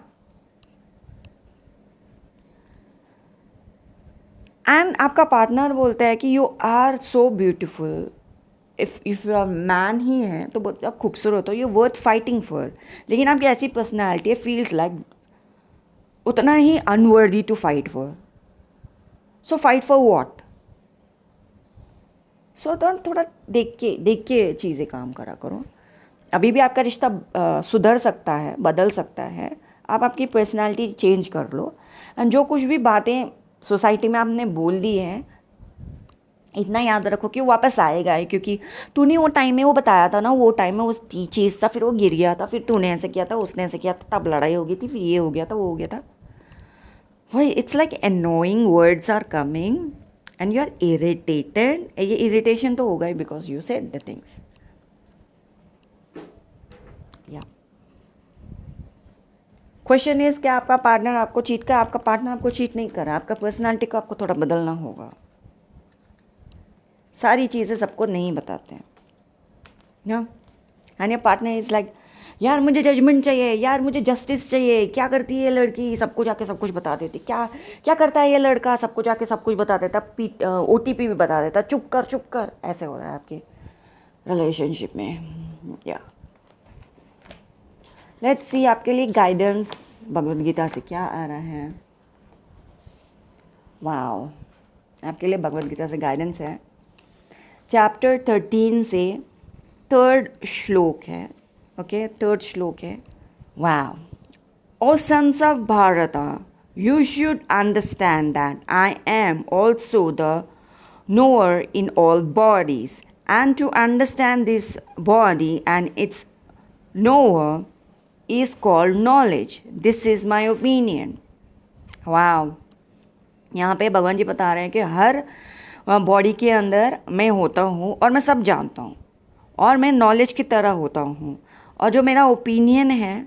एंड आपका पार्टनर बोलता है कि you are so beautiful, if you are man ही है तो बहुत आप खूबसूरत हो, यू वर्थ फाइटिंग फॉर। लेकिन आपकी ऐसी पर्सनैलिटी है, फील्स लाइक उतना ही unworthy to fight for. So fight for what? So तो थोड़ा देख के चीज़ें काम करा करो। अभी भी आपका रिश्ता सुधर सकता है, बदल सकता है। आप आपकी पर्सनैलिटी चेंज कर लो, एंड जो कुछ भी बातें सोसाइटी में आपने बोल दी है, इतना याद रखो कि वो वापस आएगा ही, क्योंकि तूने वो टाइम में वो बताया था ना, वो टाइम में वो चीज़ था, फिर वो गिर गया था, फिर तूने ऐसे किया था, उसने ऐसे किया था, तब लड़ाई हो गई थी, फिर ये हो गया था, वो हो गया था। वही it's like annoying words are coming and you are irritated. ये इरिटेशन तो होगा ही because you said the things. या क्वेश्चन इज क्या आपका पार्टनर आपको चीट कर, आपका पार्टनर आपको चीट नहीं कर रहा, आपका पर्सनालिटी को आपको थोड़ा बदलना होगा. सारी चीज़ें सबको नहीं बताते हैं ना. And your partner is like यार मुझे जजमेंट चाहिए, यार मुझे जस्टिस चाहिए, क्या करती है ये लड़की, सबको जाके सब कुछ बता देती, क्या क्या करता है ये लड़का, सबको जाके सब कुछ बता देता, OTP भी बता देता, चुप कर. ऐसे हो रहा है आपके रिलेशनशिप में. या लेट्स सी आपके लिए गाइडेंस भगवद गीता से क्या आ रहा है. वाओ, आपके लिए भगवद गीता से गाइडेंस है. चैप्टर 13 से 3rd श्लोक है. ओके, 3rd श्लोक है. Wow. O sons of Bharata, you should understand that I am also the knower in all bodies, and to understand this body and its knower is called knowledge. This is my opinion. Wow. यहाँ पे भगवान जी बता रहे हैं कि हर बॉडी के अंदर मैं होता हूँ और मैं सब जानता हूँ और मैं नॉलेज की तरह होता हूँ, और जो मेरा ओपिनियन है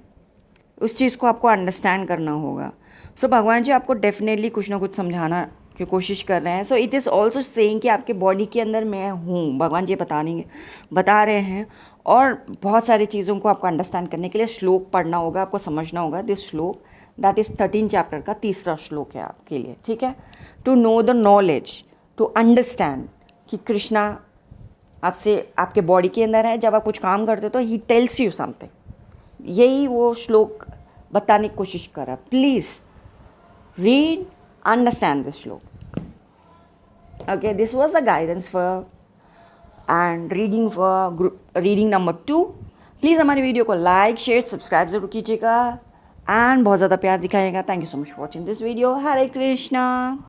उस चीज़ को आपको अंडरस्टैंड करना होगा. सो भगवान जी आपको डेफिनेटली कुछ ना कुछ समझाना की कोशिश कर रहे हैं. So it is also saying कि आपके बॉडी के अंदर मैं हूँ. भगवान जी बता रहे हैं, और बहुत सारी चीज़ों को आपको अंडरस्टैंड करने के लिए श्लोक पढ़ना होगा, आपको समझना होगा. दिस श्लोक दैट इज़ 13 चैप्टर का 3रा श्लोक है आपके लिए. ठीक है. To know the knowledge, to understand कि कृष्णा आपसे आपके बॉडी के अंदर है. जब आप कुछ काम करते हो तो ही टेल्स यू समथिंग. यही वो श्लोक बताने की कोशिश कर रहा है. Please read, understand this shlok. Okay, this was the guidance for and reading number 2. Please हमारी वीडियो को लाइक, शेयर, सब्सक्राइब ज़रूर कीजिएगा एंड बहुत ज़्यादा प्यार दिखाइएगा. Thank you so much for watching this video. Hare Krishna.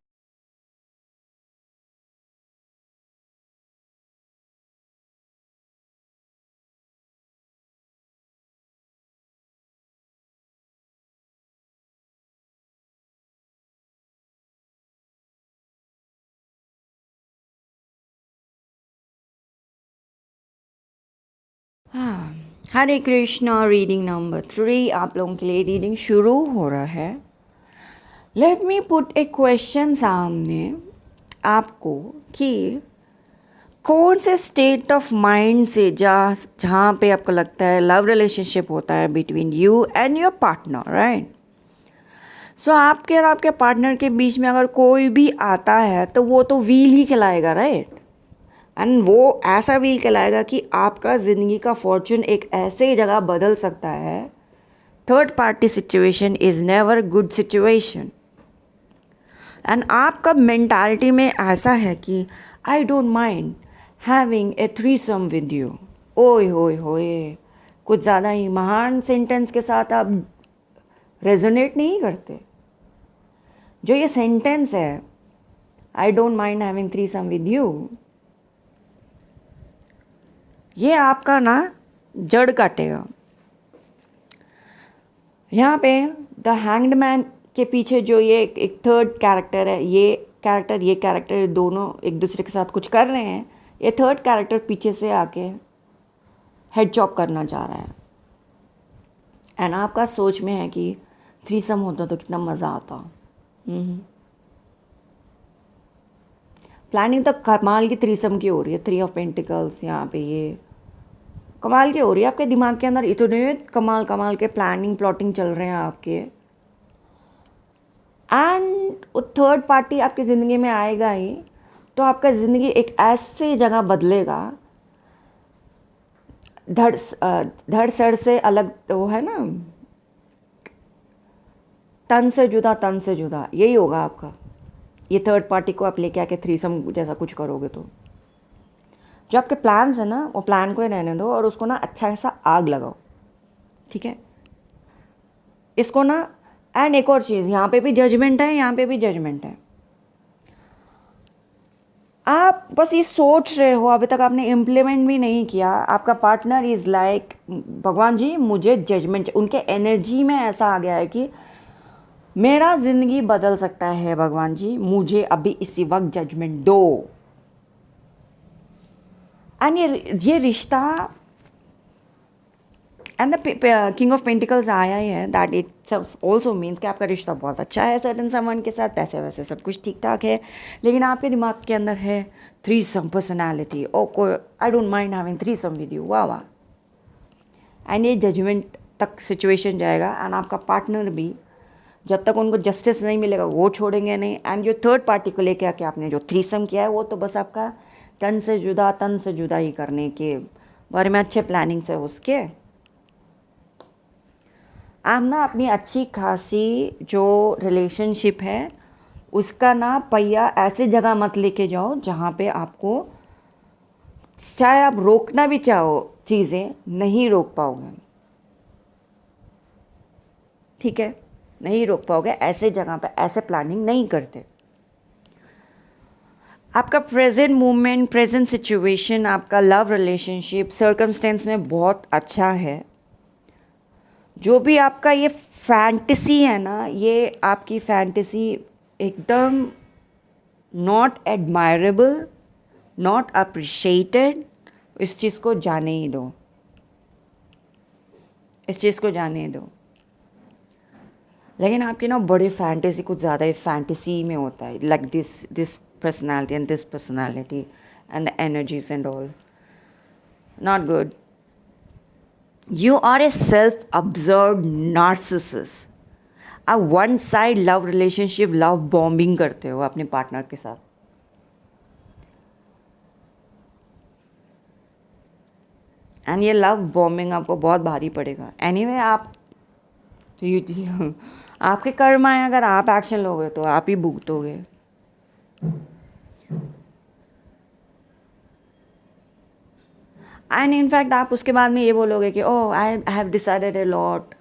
Hare Krishna. Reading number 3 आप लोगों के लिए रीडिंग शुरू हो रहा है. लेट मी पुट ए क्वेश्चन सामने आपको कि कौन से स्टेट ऑफ माइंड से जहाँ पे आपको लगता है लव रिलेशनशिप होता है between you and your partner, right. So आपके और आपके पार्टनर के बीच में अगर कोई भी आता है तो वो तो व्हील ही खिलाएगा, राइट. एंड वो ऐसा व्हील कहलाएगा कि आपका ज़िंदगी का फॉर्चून एक ऐसे जगह बदल सकता है. 3rd party situation is never good situation. And आपका मेंटालिटी में ऐसा है कि आई don't mind having a threesome with you. ओए होए होए, कुछ ज़्यादा ही महान सेंटेंस के साथ आप रेजोनेट नहीं करते. जो ये सेंटेंस है, I don't mind having threesome with you, ये आपका ना जड़ काटेगा. यहाँ पे द हैंग्ड मैन के पीछे जो ये एक 3rd कैरेक्टर है, ये कैरेक्टर दोनों एक दूसरे के साथ कुछ कर रहे हैं. ये 3rd कैरेक्टर पीछे से आके हेड चॉप करना चाह रहा है. एंड आपका सोच में है कि थ्रीसम होता तो कितना मज़ा आता. प्लानिंग तो कमाल की थ्रीसम की हो रही है. 3 ऑफ पेंटिकल्स यहाँ पे ये कमाल की हो रही है. आपके दिमाग के अंदर इतने कमाल के प्लॉटिंग चल रहे हैं आपके. एंड 3rd पार्टी आपकी ज़िंदगी में आएगा ही तो आपका ज़िंदगी एक ऐसी जगह बदलेगा. धड़ सड़ से अलग वो है ना, तन से जुदा, यही होगा आपका. ये 3rd पार्टी को आप लेके आके थ्रीसम जैसा कुछ करोगे तो जो आपके प्लान्स है ना, वो प्लान को ही रहने दो और उसको ना अच्छा सा आग लगाओ. ठीक है. इसको ना, एंड एक और चीज़, यहाँ पे भी जजमेंट है, यहाँ पे भी जजमेंट है. आप बस ये सोच रहे हो, अभी तक आपने इम्प्लीमेंट भी नहीं किया. आपका पार्टनर इज़ लाइक भगवान जी मुझे जजमेंट. उनके एनर्जी में ऐसा आ गया है कि मेरा ज़िंदगी बदल सकता है भगवान जी, मुझे अभी इसी वक्त जजमेंट दो। एंड ये रिश्ता and the king of pentacles आया ही है, दैट इट ऑल्सो मीन्स कि आपका रिश्ता बहुत अच्छा है सर्टन समवन के साथ, पैसे वैसे सब कुछ ठीक ठाक है, लेकिन आपके दिमाग के अंदर है थ्रीसम पर्सनैलिटी। ओ को I don't mind having threesome with you, वाह वाह। एंड ये जजमेंट तक सिचुएशन जाएगा, एंड आपका पार्टनर भी जब तक उनको जस्टिस नहीं मिलेगा वो छोड़ेंगे नहीं। एंड जो थर्ड पार्टी को लेके आके आपने जो थ्रीसम किया है वो तो बस आपका तन से जुदा ही करने के बारे में अच्छे प्लानिंग्स है उसके। आप ना अपनी अच्छी खासी जो रिलेशनशिप है उसका ना पहिया ऐसे जगह मत लेके जाओ जहाँ पे आपको, चाहे आप रोकना भी चाहो चीज़ें, नहीं रोक पाओगे, ठीक है, नहीं रोक पाओगे। ऐसे जगह पे ऐसे प्लानिंग नहीं करते। आपका प्रेजेंट मोमेंट, प्रेजेंट सिचुएशन, आपका लव रिलेशनशिप सर्कमस्टेंस में बहुत अच्छा है। जो भी आपका ये फैंटेसी है ना, ये आपकी फैंटेसी एकदम नॉट एडमायरेबल, नॉट अप्रिशिएटेड। इस चीज़ को जाने ही दो, इस चीज़ को जाने ही दो। लेकिन आपकी ना बड़ी फैंटेसी कुछ ज़्यादा ही फैंटेसी में होता है, like this personality and this personality and the energies and all, not good. You are a self-absorbed narcissist. आप one side love relationship, love bombing करते हो अपने पार्टनर के साथ। एंड ये लव बॉम्बिंग आपको बहुत भारी पड़ेगा। एनीवे आप तो आपके कर्म आए, अगर आप एक्शन लोगे तो आप ही भुगतोगे। एंड इनफैक्ट आप उसके बाद में ये बोलोगे कि oh I have decided a lot,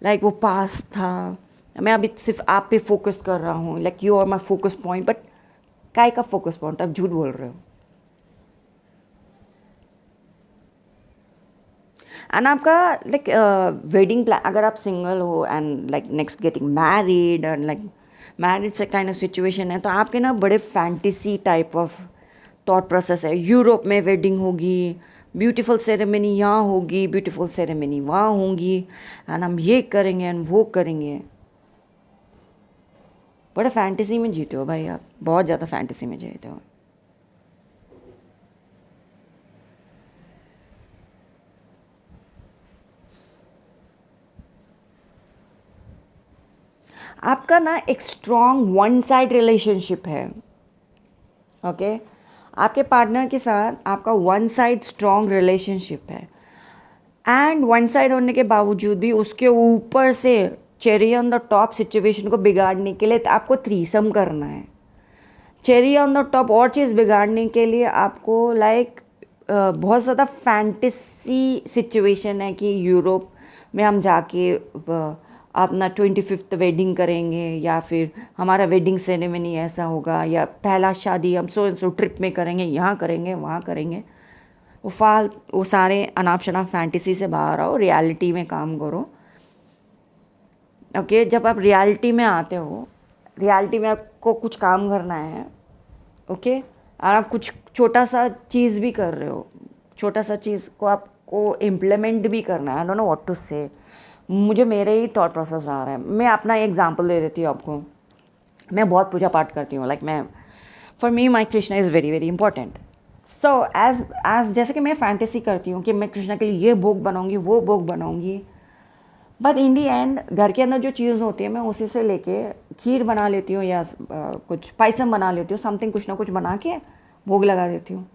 like वो पास था, मैं अभी सिर्फ आप पे फोकस कर रहा हूँ, like you are my focus point. But काय का फोकस पॉइंट, आप झूठ बोल रहे हो। एंड आपका लाइक वेडिंग प्लान, अगर आप सिंगल हो and like next getting married and like married से काइंड ऑफ सिचुएशन है, तो आपके ना बड़े fantasy type of thought process है। यूरोप में वेडिंग होगी, ब्यूटीफुल सेरेमनी यहाँ होगी, ब्यूटीफुल सेरेमनी वहाँ होंगी, एंड हम ये करेंगे एंड वो करेंगे। बड़े फैंटेसी में जीते हो भाई आप, बहुत ज़्यादा फैंटेसी में जीते हो। आपका ना एक स्ट्रॉन्ग वन साइड रिलेशनशिप है, ओके आपके पार्टनर के साथ आपका वन साइड स्ट्रॉन्ग रिलेशनशिप है। एंड वन साइड होने के बावजूद भी उसके ऊपर से cherry on the top situation को बिगाड़ने के लिए आपको थ्रीसम करना है। चेरी ऑन द टॉप और चीज़ बिगाड़ने के लिए आपको लाइक बहुत ज़्यादा फैंटेसी सिचुएशन है कि यूरोप में हम जाके अपना 25th वेडिंग करेंगे, या फिर हमारा वेडिंग सेरेमनी ऐसा होगा, या पहला शादी हम सो ट्रिप में करेंगे, यहाँ करेंगे वहाँ करेंगे। वो सारे अनाप शनाप फैंटेसी से बाहर आओ, रियलिटी में काम करो। ओके जब आप रियलिटी में आते हो, रियलिटी में आपको कुछ काम करना है, ओके और आप कुछ छोटा सा चीज़ भी कर रहे हो, छोटा सा चीज़ को आपको इम्प्लीमेंट भी करना है। I don't know what to say, मुझे मेरे ही थॉट प्रोसेस आ रहा है। मैं अपना एग्जांपल दे देती हूँ आपको। मैं बहुत पूजा पाठ करती हूँ, लाइक मैं for me my Krishna is very very important. So as जैसे कि मैं फैंटेसी करती हूँ कि मैं कृष्णा के लिए ये भोग बनाऊँगी, वो भोग बनाऊँगी, बट इन दी एंड घर के अंदर जो चीज़ होती है मैं उसी से लेके खीर बना लेती हूँ, या कुछ पायसम बना लेती हूँ, समथिंग कुछ ना कुछ बना के भोग लगा देती हूँ।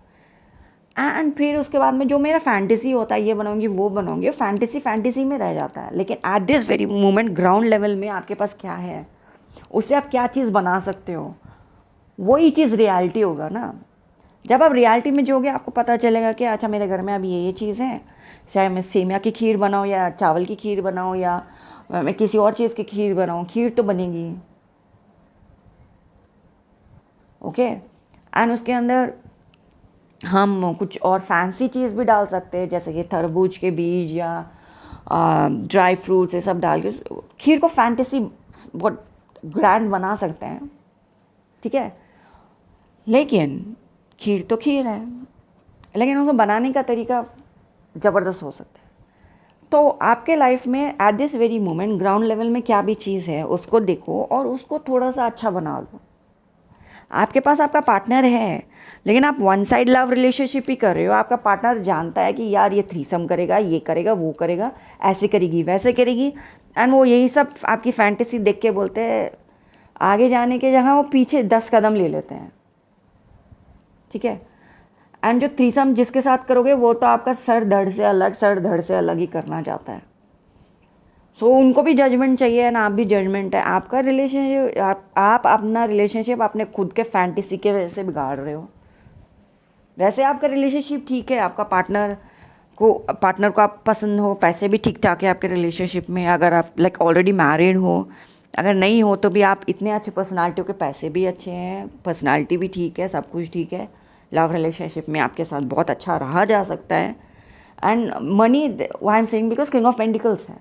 एंड फिर उसके बाद में जो मेरा फैंटेसी होता है, ये बनाऊंगी वो बनाऊंगी, फैंटेसी में रह जाता है। लेकिन at this very moment ground level में आपके पास क्या है, उससे आप क्या चीज़ बना सकते हो, वही चीज़ रियलिटी होगा ना। जब आप रियलिटी में जाओगे आपको पता चलेगा कि अच्छा मेरे घर में अब ये चीज़ है, चाहे मैं सेमिया की खीर बनाऊँ या चावल की खीर बनाऊँ या मैं किसी और चीज़ की खीर बनाऊँ, खीर तो बनेगी। ओके एंड उसके अंदर हम कुछ और फैंसी चीज़ भी डाल सकते हैं, जैसे कि तरबूज के बीज या ड्राई फ्रूट्स ये सब डाल के खीर को फैंटेसी बहुत ग्रैंड बना सकते हैं, ठीक है, लेकिन खीर तो खीर है, लेकिन उसको बनाने का तरीका ज़बरदस्त हो सकता है। तो आपके लाइफ में at this very moment ground level में क्या भी चीज़ है उसको देखो और उसको थोड़ा सा अच्छा बना दो। आपके पास आपका पार्टनर है, लेकिन आप वन साइड लव रिलेशनशिप ही कर रहे हो। आपका पार्टनर जानता है कि यार ये थ्रीसम करेगा, ये करेगा, वो करेगा, ऐसे करेगी, वैसे करेगी, एंड वो यही सब आपकी फैंटेसी देख के बोलते हैं, आगे जाने के जगह वो पीछे 10 कदम ले लेते हैं, ठीक है। एंड जो थ्रीसम जिसके साथ करोगे वो तो आपका सर धड़ से अलग ही करना चाहता है। सो उनको भी जजमेंट चाहिए ना, आप भी जजमेंट है। आपका रिलेशनशिप आप अपना रिलेशनशिप अपने खुद के फैंटेसी के वजह से बिगाड़ रहे हो। वैसे आपका रिलेशनशिप ठीक है, आपका पार्टनर को आप पसंद हो, पैसे भी ठीक ठाक है आपके रिलेशनशिप में, अगर आप लाइक ऑलरेडी मैरिड हो, अगर नहीं हो तो भी आप इतने अच्छे पर्सनालिटी हो के पैसे भी अच्छे हैं, पर्सनालिटी भी ठीक है, सब कुछ ठीक है, लव रिलेशनशिप में आपके साथ बहुत अच्छा रहा जा सकता है। And money why I am saying because king of pentacles है।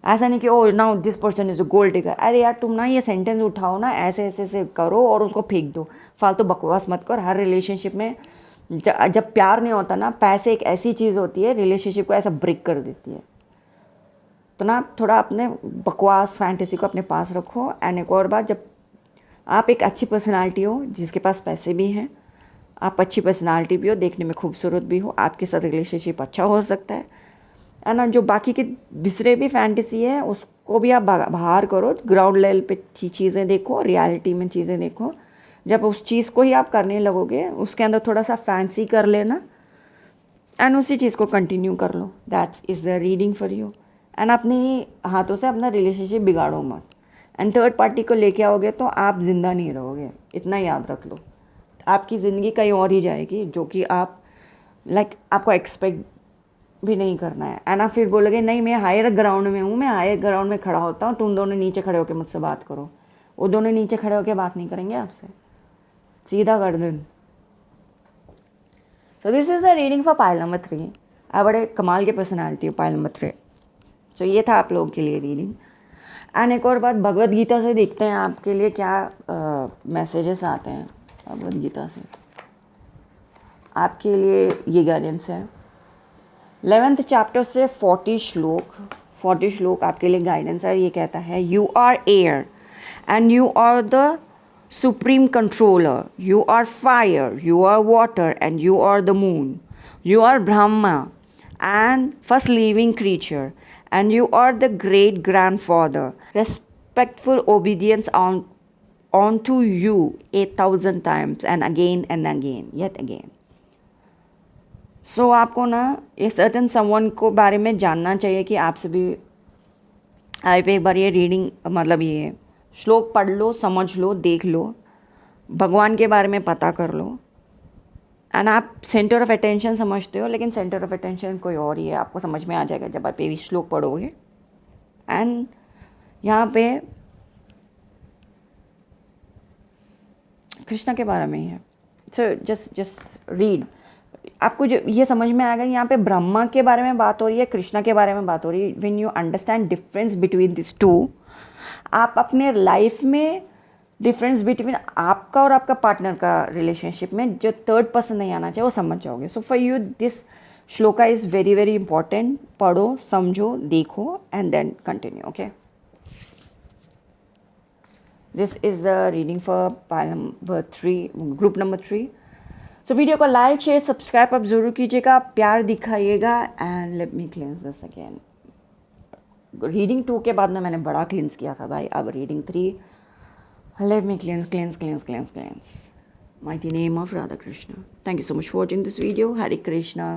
ऐसा नहीं कि oh now this person is a gold digger. अरे यार तुम ना ये सेंटेंस उठाओ ना, ऐसे ऐसे ऐसे करो और उसको फेंक दो, फालतू बकवास मत कर। हर रिलेशनशिप में जब प्यार नहीं होता ना, पैसे एक ऐसी चीज़ होती है रिलेशनशिप को ऐसा ब्रेक कर देती है। तो ना थोड़ा अपने बकवास फैंटेसी को अपने पास रखो। एंड एक और बात, जब आप एक अच्छी पर्सनालिटी हो, जिसके पास पैसे भी हैं, आप अच्छी पर्सनालिटी भी हो, देखने में खूबसूरत भी हो, आपके साथ रिलेशनशिप अच्छा हो सकता है ना। जो बाकी की दूसरे भी फैंटेसी है उसको भी आप बाहर करो, ग्राउंड लेवल पे चीज़ें देखो, रियलिटी में चीज़ें देखो। जब उस चीज़ को ही आप करने लगोगे, उसके अंदर थोड़ा सा फैंसी कर लेना एंड उसी चीज़ को कंटिन्यू कर लो। That's is the reading for you. And अपने हाथों से अपना रिलेशनशिप बिगाड़ो मत। एंड थर्ड पार्टी को लेके आओगे तो आप ज़िंदा नहीं रहोगे, इतना याद रख लो। आपकी ज़िंदगी कहीं और ही जाएगी, जो कि आप आपको एक्सपेक्ट भी नहीं करना है। एंड आप फिर बोलोगे नहीं मैं हायर ग्राउंड में हूँ, मैं हायर ग्राउंड में खड़ा होता हूँ, तुम दोनों नीचे खड़े होकर मुझसे बात करो। वो दोनों नीचे खड़े होकर बात नहीं करेंगे आपसे, सीधा कर दें। So this is the reading for pile number 3। आप बड़े कमाल के पर्सनैलिटी हो, पाइल नंबर 3। सो ये था आप लोगों के लिए रीडिंग। एंड एक और बात, भगवद गीता से देखते हैं आपके लिए क्या मैसेजेस आते हैं। भगवद गीता से आपके लिए ये गाइडेंस है। 11th चैप्टर से 40 श्लोक आपके लिए गाइडेंस है। ये कहता है, you are air and you are the supreme controller, you are fire, you are water and you are the moon, you are Brahma and first living creature, and you are the great grandfather. Respectful obedience onto you 8,000 times and again, yet again. So आपको ना ये certain someone को बारे में जानना चाहिए कि आपसे भी आप एक बार ये रीडिंग मतलब ये श्लोक पढ़ लो, समझ लो, देख लो, भगवान के बारे में पता कर लो। एंड आप सेंटर ऑफ अटेंशन समझते हो, लेकिन सेंटर ऑफ अटेंशन कोई और ही है। आपको समझ में आ जाएगा जब आप ये श्लोक पढ़ोगे। एंड यहाँ पे कृष्णा के बारे में ही है। सो जस्ट रीड, आपको जो ये समझ में आएगा। यहाँ पे ब्रह्मा के बारे में बात हो रही है, कृष्णा के बारे में बात हो रही है। When you understand difference between this two, आप अपने लाइफ में डिफरेंस बिटवीन आपका और आपका पार्टनर का रिलेशनशिप में जो थर्ड पर्सन नहीं आना चाहिए वो समझ जाओगे। So for you this shloka is very very important. पढ़ो, समझो, देखो and then continue. Okay, this is the reading for pile number 3, group number 3। So video को लाइक, शेयर, सब्सक्राइब आप ज़रूर कीजिएगा, प्यार दिखाइएगा। And let me cleanse this again. Reading 2 के बाद में मैंने बड़ा क्लींस किया था भाई, अब reading 3। Let me cleanse. Mighty name of Radha Krishna. Thank you so much for watching this video. Hare Krishna.